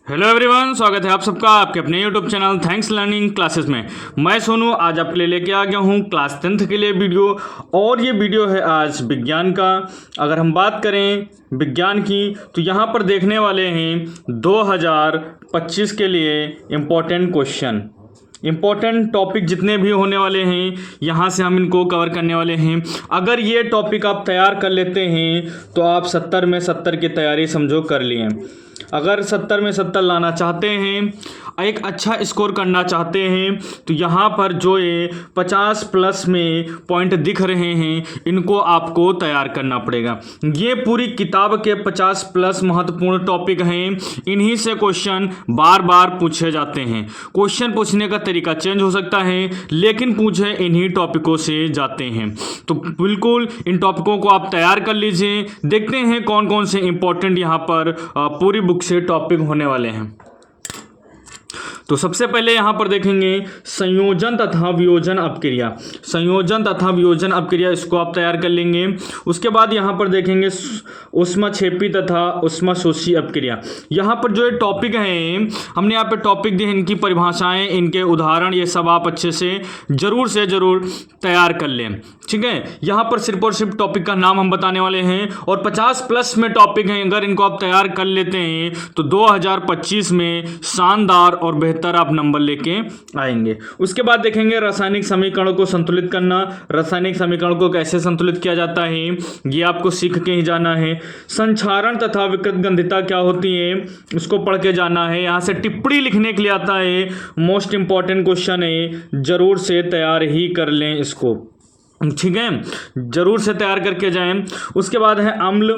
Hello everyone, स्वागत है आप सबका आपके अपने YouTube channel thanks learning classes में। मैं सोनू आज आपके लिए लेके आ गया हूँ क्लास 10th के लिए वीडियो। और ये वीडियो है आज विज्ञान का। अगर हम बात करें विज्ञान की तो यहाँ पर देखने वाले हैं 2025 के लिए इम्पोर्टेंट क्वेश्चन, इम्पॉर्टेंट टॉपिक जितने भी होने वाले हैं यहाँ से हम इनको कवर करने वाले हैं। अगर ये टॉपिक आप तैयार कर लेते हैं तो आप 70 में 70 की तैयारी समझो कर लिए। अगर 70 में 70 लाना चाहते हैं, एक अच्छा स्कोर करना चाहते हैं, तो यहाँ पर जो ये 50 प्लस में पॉइंट दिख रहे हैं इनको आपको तैयार करना पड़ेगा। ये पूरी किताब के 50 प्लस महत्वपूर्ण टॉपिक हैं। इन्हीं से क्वेश्चन बार बार पूछे जाते हैं। क्वेश्चन पूछने का तरीका चेंज हो सकता है लेकिन पूछे इन्हीं टॉपिकों से जाते हैं। तो बिल्कुल इन टॉपिकों को आप तैयार कर लीजिए। देखते हैं कौन कौन से इंपॉर्टेंट यहाँ पर पूरी बुक से टॉपिक होने वाले हैं। तो सबसे पहले यहाँ पर देखेंगे संयोजन तथा वियोजन अपक्रिया। संयोजन तथा वियोजन अपक्रिया इसको आप तैयार कर लेंगे। उसके बाद यहाँ पर देखेंगे ऊष्मक्षेपी तथा ऊष्मशोषी अपक्रिया। यहाँ पर जो ये टॉपिक हैं हमने यहाँ पे टॉपिक दिए, इनकी परिभाषाएं, इनके उदाहरण, ये सब आप अच्छे से ज़रूर तैयार कर लें। ठीक है, यहाँ पर सिर्फ और सिर्फ टॉपिक का नाम हम बताने वाले हैं और 50 प्लस में टॉपिक हैं। अगर इनको आप तैयार कर लेते हैं तो 2025 में शानदार और बेहतर आप नंबर लेके आएंगे। उसके बाद देखेंगे रासायनिक समीकरणों को संतुलित करना। रासायनिक समीकरण को कैसे संतुलित किया जाता है ये आपको सीख के ही जाना है। संक्षारण तथा विकृत गंधिता क्या होती है उसको पढ़ के जाना है। यहाँ से टिप्पणी लिखने के लिए आता है, मोस्ट इंपॉर्टेंट क्वेश्चन है, जरूर से तैयार ही कर लें इसको। ठीक है, जरूर से तैयार करके जाएं। उसके बाद है अम्ल,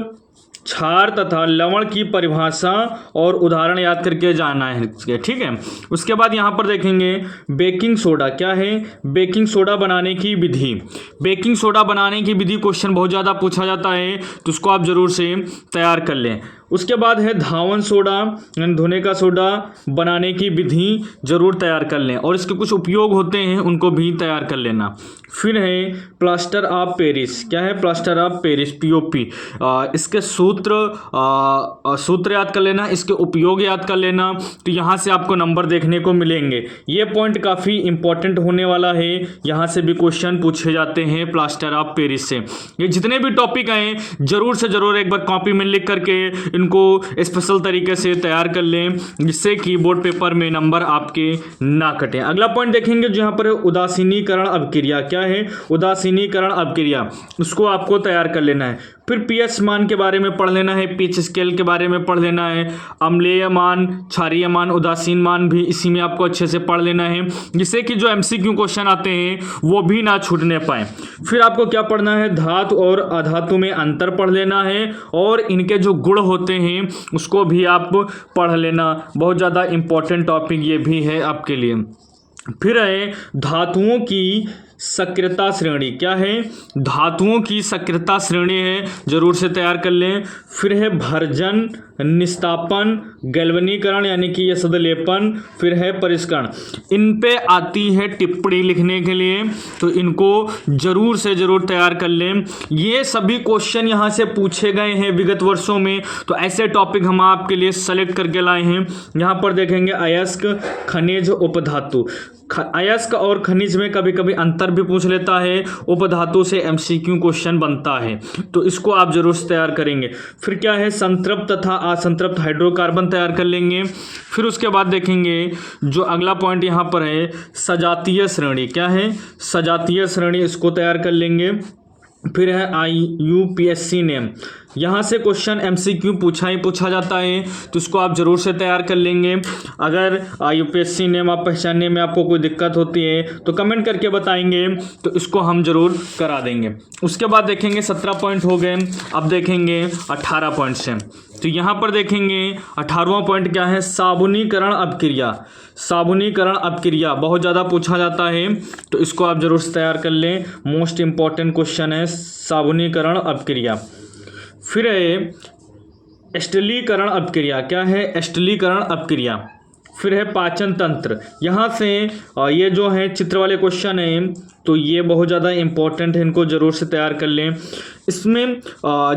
क्षार तथा लवण की परिभाषा और उदाहरण याद करके जाना है। ठीक है, उसके बाद यहाँ पर देखेंगे बेकिंग सोडा क्या है, बेकिंग सोडा बनाने की विधि। बेकिंग सोडा बनाने की विधि क्वेश्चन बहुत ज़्यादा पूछा जाता है तो उसको आप ज़रूर से तैयार कर लें। उसके बाद है धावन सोडा यानी धोने का सोडा बनाने की विधि जरूर तैयार कर लें और इसके कुछ उपयोग होते हैं उनको भी तैयार कर लेना। फिर है प्लास्टर ऑफ पेरिस। क्या है प्लास्टर ऑफ पेरिस, पीओपी। इसके सूत्र याद कर लेना, इसके उपयोग याद कर लेना। तो यहाँ से आपको नंबर देखने को मिलेंगे। ये पॉइंट काफ़ी इंपॉर्टेंट होने वाला है, यहाँ से भी क्वेश्चन पूछे जाते हैं प्लास्टर ऑफ पेरिस से। ये जितने भी टॉपिक आए जरूर से जरूर एक बार कॉपी में लिख करके इनको स्पेशल तरीके से तैयार कर लें जिससे कि बोर्ड पेपर में नंबर आपके ना कटें। अगला पॉइंट देखेंगे जो यहाँ पर उदासीनीकरण अपक्रिया। क्या है उदासीनीकरण अपक्रिया, उसको आपको तैयार कर लेना है। फिर पीएच मान के बारे में पढ़ लेना है, पीएच स्केल के बारे में पढ़ लेना है। अम्लीय मान, क्षारीय मान, उदासीन मान भी इसी में आपको अच्छे से पढ़ लेना है जिससे कि जो एमसीक्यू क्वेश्चन आते हैं वो भी ना छूटने पाए। फिर आपको क्या पढ़ना है, धातु और अधातु में अंतर पढ़ लेना है और इनके जो गुण होते हैं उसको भी आप पढ़ लेना। बहुत ज़्यादा इंपॉर्टेंट टॉपिक ये भी है आपके लिए। फिर है धातुओं की सक्रियता श्रेणी। क्या है धातुओं की सक्रियता श्रेणी है, जरूर से तैयार कर लें। फिर है भर्जन, निस्तापन, गैल्वनीकरण यानी कि यह सदलेपन, फिर है परिष्करण। इन पे आती है टिप्पणी लिखने के लिए तो इनको जरूर से जरूर तैयार कर लें। ये सभी क्वेश्चन यहाँ से पूछे गए हैं विगत वर्षों में, तो ऐसे टॉपिक हम आपके लिए सेलेक्ट करके लाए हैं। यहाँ पर देखेंगे अयस्क, खनिज, उपधातु। अयस्क और खनिज में कभी कभी अंतर भी पूछ लेता है, उपधातु से एमसीक्यू क्वेश्चन बनता है तो इसको आप जरूर से तैयार करेंगे। फिर क्या है संतृप्त तथा असंतृप्त हाइड्रोकार्बन तैयार कर लेंगे। फिर उसके बाद देखेंगे जो अगला पॉइंट यहाँ पर है सजातीय श्रेणी। क्या है सजातीय श्रेणी, इसको तैयार कर लेंगे। फिर है IUPAC नेम, यहाँ से क्वेश्चन एमसीक्यू पूछा जाता है तो इसको आप ज़रूर से तैयार कर लेंगे। अगर IUPAC नेम आप पहचानने में आपको कोई दिक्कत होती है तो कमेंट करके बताएंगे तो इसको हम ज़रूर करा देंगे। उसके बाद देखेंगे 17 पॉइंट हो गए, अब देखेंगे 18 पॉइंट से। तो यहाँ पर देखेंगे 18वां पॉइंट क्या है साबुनीकरण अपक्रिया। साबुनीकरण अपक्रिया बहुत ज़्यादा पूछा जाता है तो इसको आप जरूर से तैयार कर लें, मोस्ट इंपॉर्टेंट क्वेश्चन है साबुनीकरण अपक्रिया। फिर है एस्टिलीकरण अपक्रिया। क्या है एस्टिलीकरण अपक्रिया। फिर है पाचन तंत्र। यहाँ से ये जो है चित्र वाले क्वेश्चन है तो ये बहुत ज़्यादा इम्पोर्टेंट है, इनको ज़रूर से तैयार कर लें। इसमें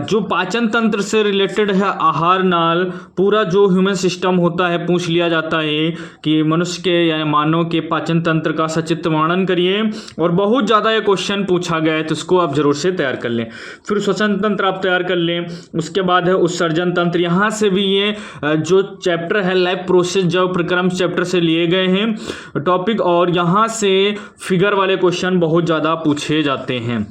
जो पाचन तंत्र से रिलेटेड है, आहार नाल, पूरा जो ह्यूमन सिस्टम होता है पूछ लिया जाता है कि मनुष्य के या मानव के पाचन तंत्र का सचित्र वर्णन करिए, और बहुत ज़्यादा ये क्वेश्चन पूछा गया है, तो इसको आप ज़रूर से तैयार कर लें। फिर श्वसन तंत्र आप तैयार कर लें। उसके बाद है उत्सर्जन तंत्र, यहाँ से भी ये जो चैप्टर है लाइफ प्रोसेस जैव प्रक्रम चैप्टर से लिए गए हैं टॉपिक, और यहाँ से फिगर वाले क्वेश्चन बहुत ज़्यादा पूछे जाते हैं।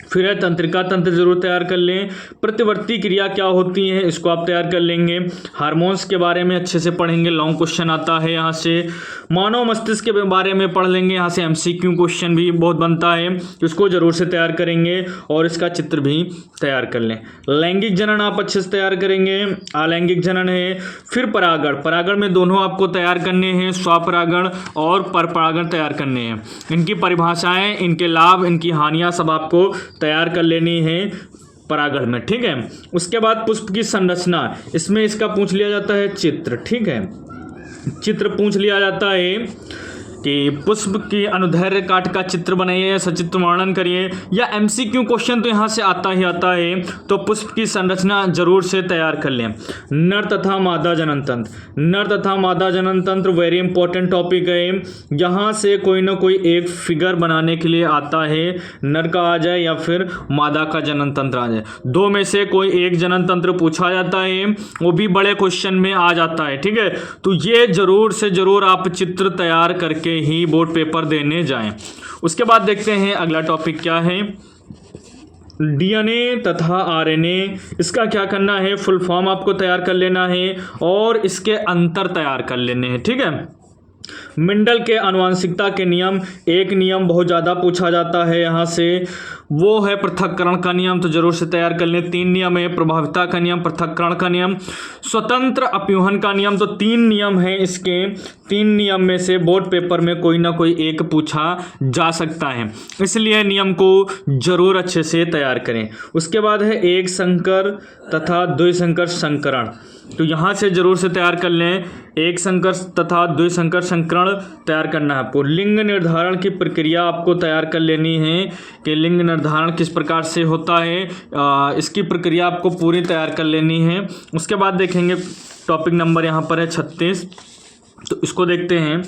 फिर है तंत्रिका तंत्र जरूर तैयार कर लें। प्रतिवर्ती क्रिया क्या होती है, इसको आप तैयार कर लेंगे। हार्मोन्स के बारे में अच्छे से पढ़ेंगे, लॉन्ग क्वेश्चन आता है यहाँ से। मानव मस्तिष्क के बारे में पढ़ लेंगे, यहाँ से MCQ क्वेश्चन भी बहुत बनता है, इसको जरूर से तैयार करेंगे और इसका चित्र भी तैयार कर लें। लैंगिक जनन आप अच्छे से तैयार करेंगे, अलैंगिक जनन है। फिर परागण, परागण में दोनों आपको तैयार करने हैं, स्वपरागण और परपरागण तैयार करने हैं। इनकी परिभाषाएं, इनके लाभ, इनकी हानियां सब आपको तैयार कर लेनी है परागण में, ठीक है। उसके बाद पुष्प की संरचना, इसमें इसका पूछ लिया जाता है चित्र, ठीक है। चित्र पूछ लिया जाता है कि पुष्प की अनुदैर्घ्य काट का चित्र बनाइए, सचित्र वर्णन करिए, या MCQ क्वेश्चन तो यहाँ से आता ही आता है, तो पुष्प की संरचना जरूर से तैयार कर लें। नर तथा मादा जनन तंत्र, नर तथा मादा जनन तंत्र वेरी इंपॉर्टेंट टॉपिक है, यहाँ से कोई ना कोई एक फिगर बनाने के लिए आता है, नर का आ जाए या फिर मादा का जनन तंत्र आ जाए, दो में से कोई एक जनन तंत्र पूछा जाता है, वो भी बड़े क्वेश्चन में आ जाता है, ठीक है। तो ये जरूर से जरूर आप चित्र तैयार करके ही बोर्ड पेपर देने जाएं। उसके बाद देखते हैं अगला टॉपिक क्या है, DNA तथा RNA, इसका क्या करना है, फुल फॉर्म आपको तैयार कर लेना है और इसके अंतर तैयार कर लेने हैं, ठीक है। मिंडल के आनुवंशिकता के नियम, एक नियम बहुत ज़्यादा पूछा जाता है यहाँ से, वो है पृथक्करण का नियम, तो जरूर से तैयार कर लें। 3 नियम है, प्रभाविता का नियम, पृथक्करण का नियम, स्वतंत्र अपव्यूहन का नियम, तो 3 नियम हैं इसके। 3 नियम में से बोर्ड पेपर में कोई ना कोई एक पूछा जा सकता है, इसलिए नियम को जरूर अच्छे से तैयार करें। उसके बाद है एक संकर तथा द्विसंकर संकरण, तो यहाँ से जरूर से तैयार कर लें। एक संकर तथा द्विसंकर संकरण तैयार करना है आपको। लिंग निर्धारण की प्रक्रिया आपको तैयार कर लेनी है कि लिंग निर्धारण किस प्रकार से होता है, इसकी प्रक्रिया आपको पूरी तैयार कर लेनी है। उसके बाद देखेंगे टॉपिक नंबर यहाँ पर है 36, तो इसको देखते हैं।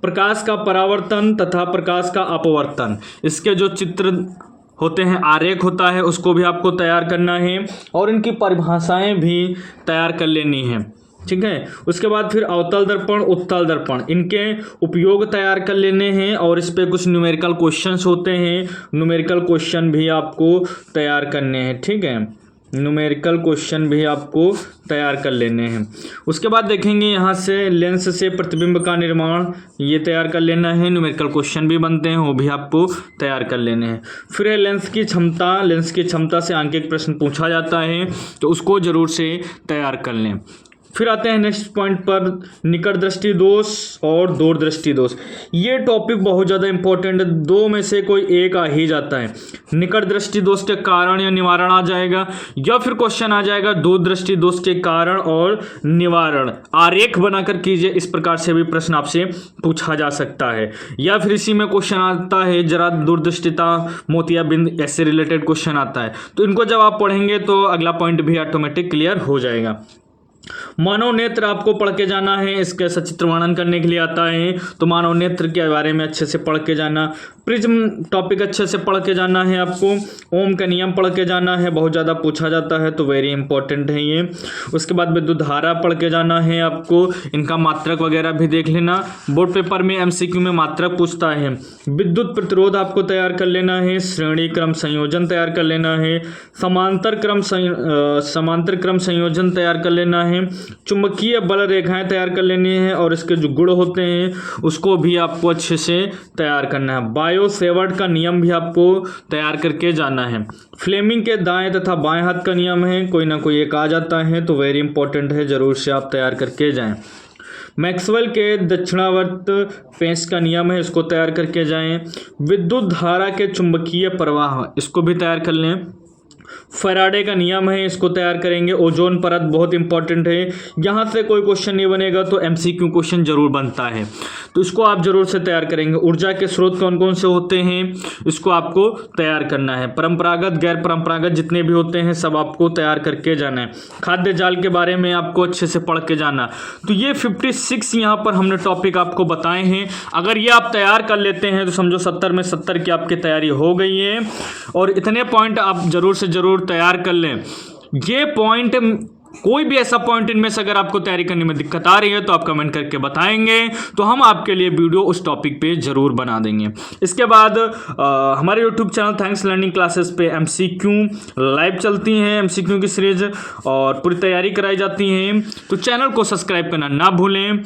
प्रकाश का परावर्तन तथा प्रकाश का अपवर्तन, इसके जो चित्र होते हैं, आरेख होता है, उसको भी आपको तैयार करना है और इनकी परिभाषाएं भी तैयार कर लेनी है, ठीक है। उसके बाद फिर अवतल दर्पण, उत्तल दर्पण, इनके उपयोग तैयार कर लेने हैं और इस पे कुछ न्यूमेरिकल क्वेश्चंस होते हैं, न्यूमेरिकल क्वेश्चन भी आपको तैयार करने हैं, ठीक है। न्यूमेरिकल क्वेश्चन भी आपको तैयार कर लेने हैं। उसके बाद देखेंगे यहाँ से लेंस से प्रतिबिंब का निर्माण, ये तैयार कर लेना है। न्यूमेरिकल क्वेश्चन भी बनते हैं, वो भी आपको तैयार कर लेने हैं। फिर है लेंस की क्षमता, लेंस की क्षमता से आंकिक प्रश्न पूछा जाता है, तो उसको जरूर से तैयार कर लें। फिर आते हैं नेक्स्ट पॉइंट पर, निकट दृष्टि दोष और दूर दृष्टि दोष। ये टॉपिक बहुत ज़्यादा इंपॉर्टेंट है, दो में से कोई एक आ ही जाता है। निकट दृष्टि दोष के कारण या निवारण आ जाएगा, या फिर क्वेश्चन आ जाएगा दूर दृष्टि दोष के कारण और निवारण, आरेख बनाकर कीजिए, इस प्रकार से भी प्रश्न आपसे पूछा जा सकता है। या फिर इसी में क्वेश्चन आता है जरा दूरदृष्टिता मोतियाबिंद, ऐसे रिलेटेड क्वेश्चन आता है, तो इनको जब आप पढ़ेंगे तो अगला पॉइंट भी ऑटोमेटिक क्लियर हो जाएगा। मानव नेत्र आपको पढ़ के जाना है, इसके सचित्र वर्णन करने के लिए आता है, तो मानव नेत्र के बारे में अच्छे से पढ़ के जाना। प्रिज्म टॉपिक अच्छे से पढ़ के जाना है आपको। ओम का नियम पढ़ के जाना है, बहुत ज़्यादा पूछा जाता है, तो वेरी इंपॉर्टेंट है ये। उसके बाद विद्युत धारा पढ़ के जाना है आपको, इनका मात्रक वगैरह भी देख लेना, बोर्ड पेपर में MCQ में मात्रक पूछता है। विद्युत प्रतिरोध आपको तैयार कर लेना है, श्रेणी क्रम संयोजन तैयार कर लेना है, समांतर क्रम संयोजन तैयार कर लेना है, चुंबकीय बल रेखाएं तैयार कर लेनी है और इसके जो गुण होते हैं उसको भी आपको अच्छे से तैयार करना है। बायो सेवर्ट का नियम भी आपको तैयार करके जाना है। फ्लेमिंग के दाएं तथा बाएं हाथ का नियम है, कोई ना कोई एक आ जाता है, तो वेरी इंपॉर्टेंट है, जरूर से आप तैयार करके जाएं। मैक्सवेल के दक्षिणावर्त पेंच का नियम है, इसको तैयार करके जाएं। विद्युत धारा के चुंबकीय प्रवाह, इसको भी तैयार कर लें। फैराडे का नियम है, इसको तैयार करेंगे। ओजोन परत बहुत इंपॉर्टेंट है, यहाँ से कोई क्वेश्चन नहीं बनेगा तो एमसीक्यू क्वेश्चन जरूर बनता है, तो इसको आप जरूर से तैयार करेंगे। ऊर्जा के स्रोत कौन कौन से होते हैं, इसको आपको तैयार करना है। परंपरागत गैर परंपरागत जितने भी होते हैं सब आपको तैयार करके जाना है। खाद्य जाल के बारे में आपको अच्छे से पढ़ के जाना। तो ये 56 यहाँ पर हमने टॉपिक आपको बताए हैं। अगर ये आप तैयार कर लेते हैं तो समझो 70 में 70 की आपकी तैयारी हो गई है। और इतने पॉइंट आप जरूर से जरूर तैयार कर लें। ये पॉइंट, कोई भी ऐसा पॉइंट इनमें से अगर आपको तैयारी करने में दिक्कत आ रही है तो आप कमेंट करके बताएंगे, तो हम आपके लिए वीडियो उस टॉपिक पे जरूर बना देंगे। इसके बाद हमारे YouTube channel thanks learning classes पे एमसीक्यू लाइव चलती हैं, एमसीक्यू की सीरीज और पूरी तैयारी कराई जाती हैं। तो चैनल को सब्सक्राइब करना ना भूलें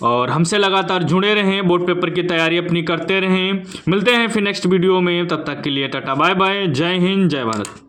और हमसे लगातार जुड़े रहें, बोर्ड पेपर की तैयारी अपनी करते रहें। मिलते हैं फिर नेक्स्ट वीडियो में, तब तक के लिए टाटा बाय बाय, जय हिंद जय भारत।